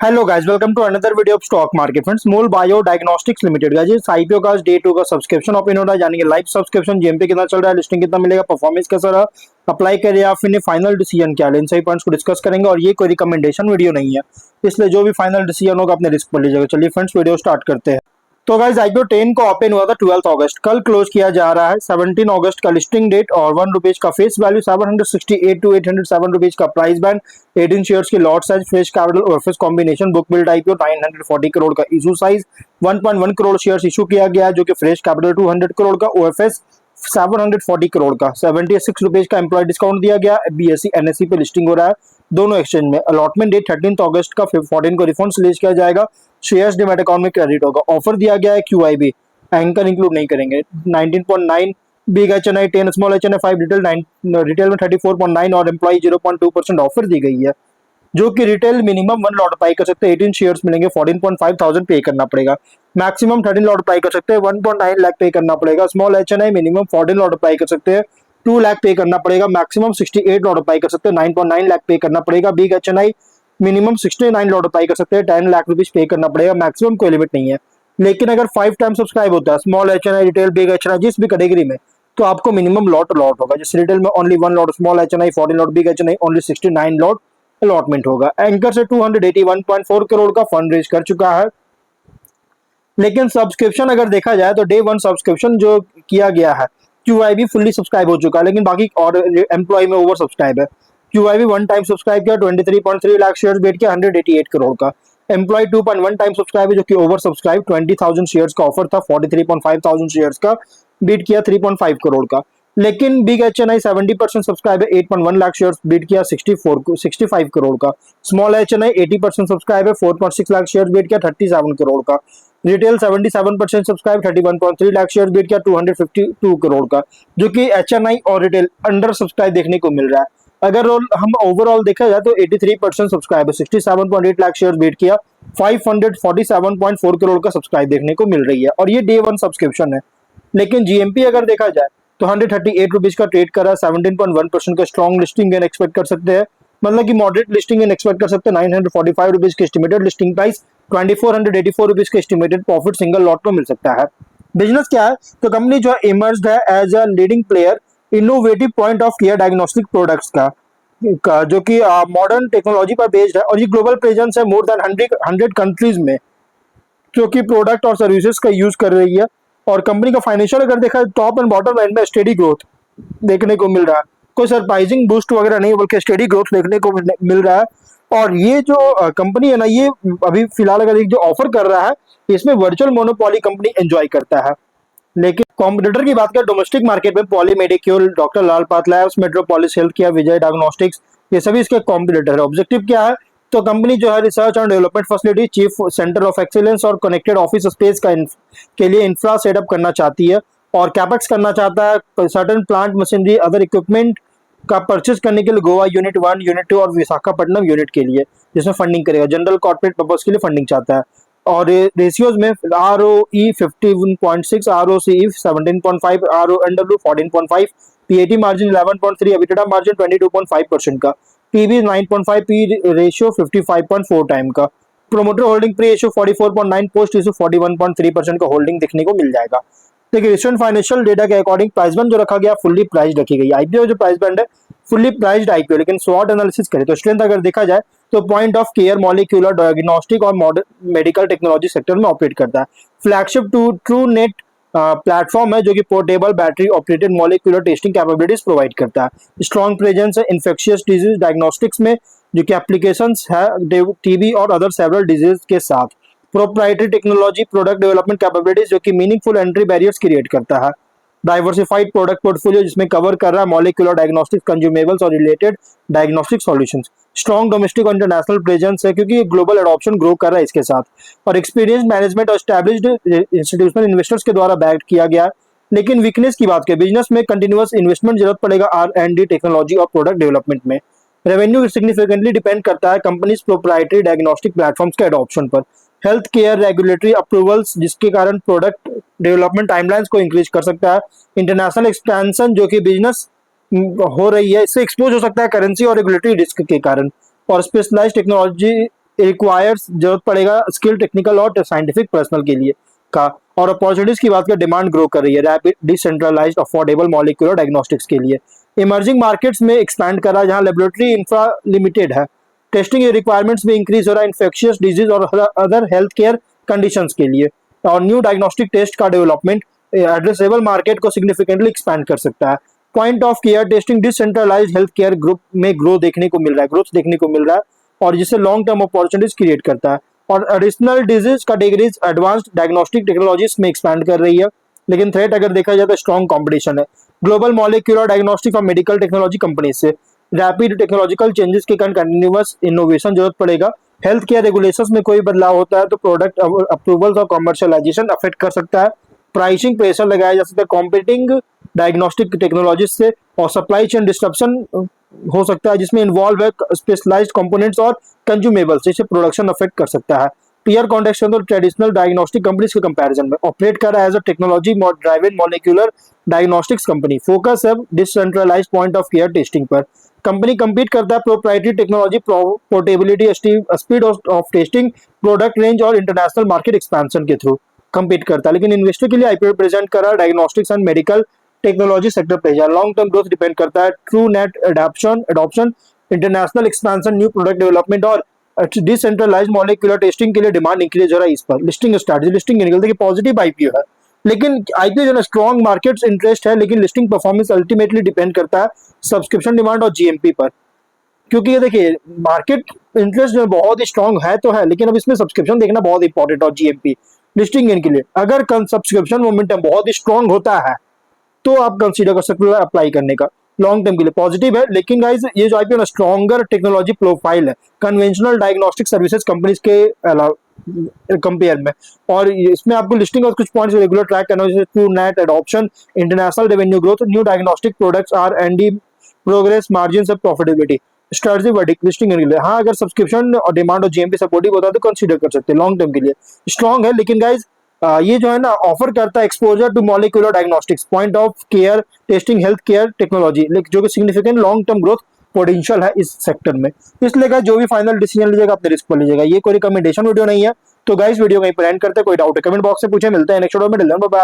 Hello guys, welcome to another video of stock market friends. Molbio diagnostics limited guys, इस IPO का day 2 का subscription open हो रहा है, यानी कि लाइव सब्सक्रिप्शन। जीएमपी कितना चल रहा है, लिस्टिंग कितना मिलेगा, परफॉर्मेंस कैसा रहा, अप्लाई करें या फिर फाइनल डिसीजन क्या है, इन सभी पॉइंट्स को डिस्कस करेंगे। और ये कोई रिकमेंडेशन वीडियो नहीं है, इसलिए जो भी फाइनल डिसीजन होगा अपने रिस्क पर लीजिएगा। चलिए फ्रेंड्स, वीडियो स्टार्ट करते हैं। तो गाइस, आईपीओ 10 को ओपन हुआ था 12 अगस्त, कल क्लोज किया जा रहा है 17 अगस्त का लिस्टिंग डेट, और ₹1 का फेस वैल्यू, 768 टू 807 रुपीज का प्राइस बैंड, 18 शेयर्स की lot size, fresh capital OFS combination, book build IPO, 940 crore का issue size, 1.1 crore shares issue किया गया है, जो कि फ्रेश कैपिटल 200 करोड़ का, ओएफएस 740 करोड़ का, 76 रुपीज का एम्प्लॉय डिस्काउंट दिया गया। बीएससी एनएससी पे लिस्टिंग हो रहा है दोनों एक्सचेंज में। अलॉटमेंट डेट 13 अगस्त का, 14 को रिफंड रिलीज किया जाएगा, शेयर्स डीमैट अकाउंट में क्रेडिट होगा। ऑफर दिया गया है क्यूआईबी, एंकर इंक्लूड नहीं करेंगे। 19.9 big HNI, 10 small HNI, 5 retail में 34.9 और एम्प्लॉय 0.2% ऑफर दी गई है, जो कि रिटेल मिनिमम 1 लॉट अप्लाई कर सकते हैं, 18 शेयर्स मिलेंगे, 14.5 थाउजेंड पे करना पड़ेगा। मैक्सिमम 13 लॉट अप्लाई कर सकते हैं, 1.9 लाख पे करना पड़ेगा। Small HNI minimum 14 lot apply कर सकते हैं, 2 लाख पे करना पड़ेगा। मैक्सिमम 68 लॉट अप्लाई कर सकते हैं, 9.9 लाख पे करना पड़ेगा। Big HNI minimum 69 lot apply कर सकते हैं, 10 लाख रुपीज पे करना पड़ेगा। मैक्सिमम कोई लिमिट नहीं है, लेकिन अगर 5 टाइम सब्सक्राइब होता है small HNI, retail, big HNI, जिस भी कैटेगरी में, तो आपको मिनिमम लॉट होगा। जैसे रिटेल में only 1 lot, small HNI 14 lot, big HNI only 69 lot allotment होगा। एंकर से 281.4 करोड़ का फंड रेज कर चुका है। लेकिन सब्सक्रिप्शन अगर देखा जाए तो डे 1 सब्सक्रिप्शन जो किया गया है, क्यूआईबी फुल्ली सब्सक्राइब हो चुका है, लेकिन बाकी और एम्प्लॉय में ओवर सब्सक्राइब है। क्यूआईबी 1 टाइम सब्सक्राइब किया, 23.3 लाख शेयर्स बेच के 188 करोड़ का। एम्प्लॉय 2.1 टाइम सब्सक्राइब है, जो कि ओवर सब्सक्राइब, 20,000 शेयर्स का ऑफर था, 43.5 थाउजेंड शेयर्स का बीट किया, 3.5 करोड़ का। लेकिन बिग एचएनआई 70% सब्सक्राइब है, 8.1 लाख शेयर्स बीट किया, 65 करोड़ का। स्मॉल एचएनआई 80% सब्सक्राइब है, 4.6 लाख शेयर्स बीट किया, 37 करोड़ का। Retail 77% subscribe, 31.3 lakh share bid किया, 252 करोड़ का, जो कि एचएनआई और रिटेल अंडर सब्सक्राइब देखने को मिल रहा है। अगर हम ओवरऑल देखा जाए तो 83% सब्सक्राइब है, 67.8 लाख शेयर बीट किया, 547.4 करोड़ का सब्सक्राइब देखने को मिल रही है, और ये डे 1 सब्सक्रिप्शन है। लेकिन जीएमपी अगर देखा जाए तो 138 रुपीज का ट्रेड कर रहा है, 17.1% का स्ट्रॉन्ग लिस्टिंग गेन एक्सपेक्ट कर सकते हैं, मतलब कि मॉडरेट लिस्टिंग गेन एक्सपेक्ट कर सकते हैं। 945 रुपीज की एस्टिमेटेड लिस्टिंग प्राइस, 2484 रुपीज के एस्टिमेटेड प्रॉफिट सिंगल लॉट में मिल सकता है। बिजनेस क्या है, तो कंपनी जो है इमर्ज्ड है as a leading player innovative point of care diagnostic products का जो कि मॉडर्न टेक्नोलॉजी पर बेस्ड है, और ये ग्लोबल प्रेजेंस है मोर देन 100 कंट्रीज में, जो कि प्रोडक्ट और सर्विसेज का यूज कर रही है। और कंपनी का फाइनेंशियल अगर देखा टॉप एंड बॉटम लाइन में स्टेडी ग्रोथ देखने को मिल रहा है, कोई सरप्राइजिंग बूस्ट वगैरह नहीं, बल्कि स्टेडी ग्रोथ देखने को मिल रहा है। और ये जो कंपनी है ना, ये अभी फिलहाल अगर एक जो ऑफर कर रहा है, इसमें वर्चुअल मोनोपोली कंपनी एंजॉय करता है। लेकिन कॉम्पिटिटर की बात करें डोमेस्टिक मार्केट में, पॉली मेडिक्योर, डॉक्टर लाल पाथलैब्स, मेट्रोपोलिस हेल्थ केयर, विजय डायग्नोस्टिक्स, ये सभी इसके कॉम्पिटिटर है। ऑब्जेक्टिव क्या है, तो कंपनी जो है research and development facility, chief centre of excellence और कनेक्टेड ऑफिस स्पेस के लिए इंफ्रा सेटअप करना चाहती है, और कैपेक्स करना चाहता है certain plant machinery other equipment का परचेज करने के लिए गोवा यूनिट 1, यूनिट 2 और विशाखापट्टनम यूनिट के लिए, जिसमें फंडिंग करेगा। जनरल कॉर्पोरेट पर्पज के लिए फंडिंग चाहता है। और रेशियोज में ROE 51.6, ROCE 17.5, RONW 14.5, PAT margin 11.3, EBITDA margin 22.5% का, PB 9.5, P रेशियो 55.4 टाइम का। Promoter holding pre issue 44.9, post issue 41.3% का होल्डिंग देखने को मिल जाएगा। देखिए रिसेंट फाइनेंशियल डेटा के अकॉर्डिंग प्राइस बैंड जो रखा गया फुल्ली प्राइस रखी गई। आईपीओ जो प्राइस बैंड है फुल्ली प्राइस्ड आईपीओ, लेकिन स्वॉट एनालिसिस करें तो स्ट्रेंथ अगर देखा जाए तो point of care, molecular diagnostic और मॉडर्न मेडिकल टेक्नोलॉजी सेक्टर में ऑपरेट करता है। फ्लैगशिप ट्रू नेट प्लेटफॉर्म है, जो कि portable battery operated molecular testing capabilities provide करता है। स्ट्रॉन्ग प्रेजेंस है इन्फेक्शियस डिजीज डायग्नोस्टिक्स में, जो कि एप्लीकेशंस है टीबी और अदर सेवरल डिजीज के साथ। Proprietary technology, product development capabilities, जो कि मीनिंगफुल एंट्री बैरियर्स क्रिएट करता है। डाइवर्सिफाइड प्रोडक्ट पोर्टफोलियो, जिसमें कवर कर रहा है मॉलिक्यूलर डायग्नोस्टिक्स, कंज्यूमेबल्स और related diagnostic solutions. Strong domestic और इंटरनेशनल प्रेजेंस है, क्योंकि ये ग्लोबल एडॉप्शन ग्रो कर रहा है इसके साथ। और एक्सपीरियंस मैनेजमेंट और एस्टैब्लिश्ड इंस्टीट्यूशनल इन्वेस्टर्स के द्वारा बैक किया गया है। लेकिन वीकनेस की बात करें, बिजनेस में कंटिन्यूअस इन्वेस्टमेंट जरूरत पड़ेगा R&D टेक्नोलॉजी और प्रोडक्ट डेवलपमेंट में। रेवेन्यू सिग्निफिकेंटली डिपेंड करता है कंपनीज प्रोप्राइटरी डायग्नोस्टिक प्लेटफॉर्म्स के एडॉप्शन पर। हेल्थ केयर रेगुलेटरी अप्रूवल्स, जिसके कारण प्रोडक्ट डेवलपमेंट टाइमलाइंस को इंक्रीज कर सकता है। इंटरनेशनल एक्सपेंशन, जो कि बिजनेस हो रही है, इससे एक्सपोज हो सकता है करेंसी और रेगुलेटरी रिस्क के कारण। और स्पेशलाइज्ड टेक्नोलॉजी रिक्वायर्स जरूरत पड़ेगा स्किल टेक्निकल और साइंटिफिक पर्सनल के लिए का। और अपॉर्चुनिटीज की बात करें, डिमांड ग्रो कर रही है rapid decentralised affordable molecular diagnostics के लिए। इमर्जिंग मार्केट्स में एक्सपैंड कर रहा है जहां लेबोरेटरी इंफ्रा लिमिटेड है। टेस्टिंग रिक्वायरमेंट्स भी इंक्रीज हो रहा है इन्फेक्शियस डिजीज और अदर हेल्थ केयर कंडीशंस के लिए। और न्यू डायग्नोस्टिक टेस्ट का डेवलपमेंट एड्रेसेबल मार्केट को सिग्निफिकेंटली एक्सपैंड कर सकता है। Point of care testing decentralised health care group में ग्रोथ देखने को मिल रहा है और जिससे लॉन्ग टर्म अपॉर्चुनिटीज क्रिएट करता है। और additional disease categories advanced diagnostic technologies में एक्सपैंड कर रही है। लेकिन थ्रेट अगर देखा जाए तो स्ट्रॉन्ग कॉम्पिटिशन है ग्लोबल मॉलिक्यूलर डायग्नोस्टिक और मेडिकल टेक्नोलॉजी कंपनी से। रैपिड टेक्नोलॉजिकल चेंजेस के कारण कंटिन्यूअस इनोवेशन जरूरत पड़ेगा। हेल्थ केयर रेगुलेशंस में कोई बदलाव होता है तो प्रोडक्ट अप्रूवल्स और कमर्शियलाइजेशन अफेक्ट कर सकता है। प्राइसिंग प्रेशर लगाया जा सकता है कॉम्पिटिंग डायग्नोस्टिक टेक्नोलॉजी से। और सप्लाई चेन डिस्ट्रप्शन हो सकता है जिसमें इन्वॉल्व है स्पेशलाइज्ड कंपोनेंट्स और कंज्यूमेबल्स, जिससे प्रोडक्शन अफेक्ट कर सकता है। पीयर कॉन्टेक्स्ट तो ट्रेडिशनल डायग्नोस्टिक कंपनीज के कंपैरिजन में ऑपरेट कर रहा है as a technology driven molecular diagnostics company. Focus है decentralised point of care testing पर। कंपनी compete करता है proprietary technology, portability, speed of testing, product range और इंटरनेशनल मार्केट एक्सपेंशन के थ्रू compete करता है। लेकिन इन्वेस्टर के लिए आईपीओ प्रेजेंट कर रहा है diagnostics and medical technology sector पे है। लॉन्ग टर्म ग्रोथ डिपेंड करता है true net adoption, international expansion, new product development और डिसेंट्रलाइज्ड मॉलिक्यूलर टेस्टिंग के लिए डिमांड इंक्रीज हो रहा है इस पर। लिस्टिंग स्ट्रैटेजी, लिस्टिंग निकलता है कि पॉजिटिव आईपीओ है, लेकिन आईपीओ जो है स्ट्रॉन्ग मार्केट्स इंटरेस्ट है, लेकिन लिस्टिंग परफॉर्मेंस अल्टीमेटली डिपेंड करता है सब्सक्रिप्शन डिमांड और जीएमपी पर। क्योंकि ये देखिए मार्केट इंटरेस्ट जो बहुत ही स्ट्रांग है तो है, लेकिन अब इसमें सब्सक्रिप्शन देखना बहुत इंपॉर्टेंट और जीएमपी लिस्टिंग गेन के लिए। अगर सब्सक्रिप्शन मोमेंटम बहुत ही स्ट्रांग होता है तो आप कंसीडर कर सकते हो अप्लाई करने का। लॉन्ग टर्म के लिए पॉजिटिव है, लेकिन गाइस ये जो आईपीओ ना स्ट्रॉन्गर टेक्नोलॉजी प्रोफाइल है कन्वेंशनल डायग्नोस्टिक सर्विसेज कंपनीज के कंपेयर में। और इसमें आपको लिस्टिंग और कुछ पॉइंट्स रेगुलर ट्रैक करना है, जैसे true net adoption, international revenue growth, new diagnostic products, R&D progress, margin और प्रॉफिटेबिलिटी, स्ट्रेटजी वर्डिक्ट, लिस्टिंग के लिए। हाँ, अगर सब्सक्रिप्शन और डिमांड और जीएमपी सपोर्टिव होता है तो कंसीडर कर सकते हैं, लॉन्ग टर्म के लिए स्ट्रॉन्ग है। लेकिन गाइज ये जो है ना ऑफर करता है exposure to molecular diagnostics, point of care testing, health care technology, जो कि significant long term growth potential है इस सेक्टर में। इसलिए गाइस जो भी फाइनल डिसीजन लीजिएगा अपने रिस्क पर लीजिएगा, ये कोई रिकमेंडेशन वीडियो नहीं है। तो गाइस वीडियो कहीं पर एंड करते हैं, कोई डाउट है कमेंट बॉक्स में पूछे। मिलते हैं नेक्स्ट वीडियो में।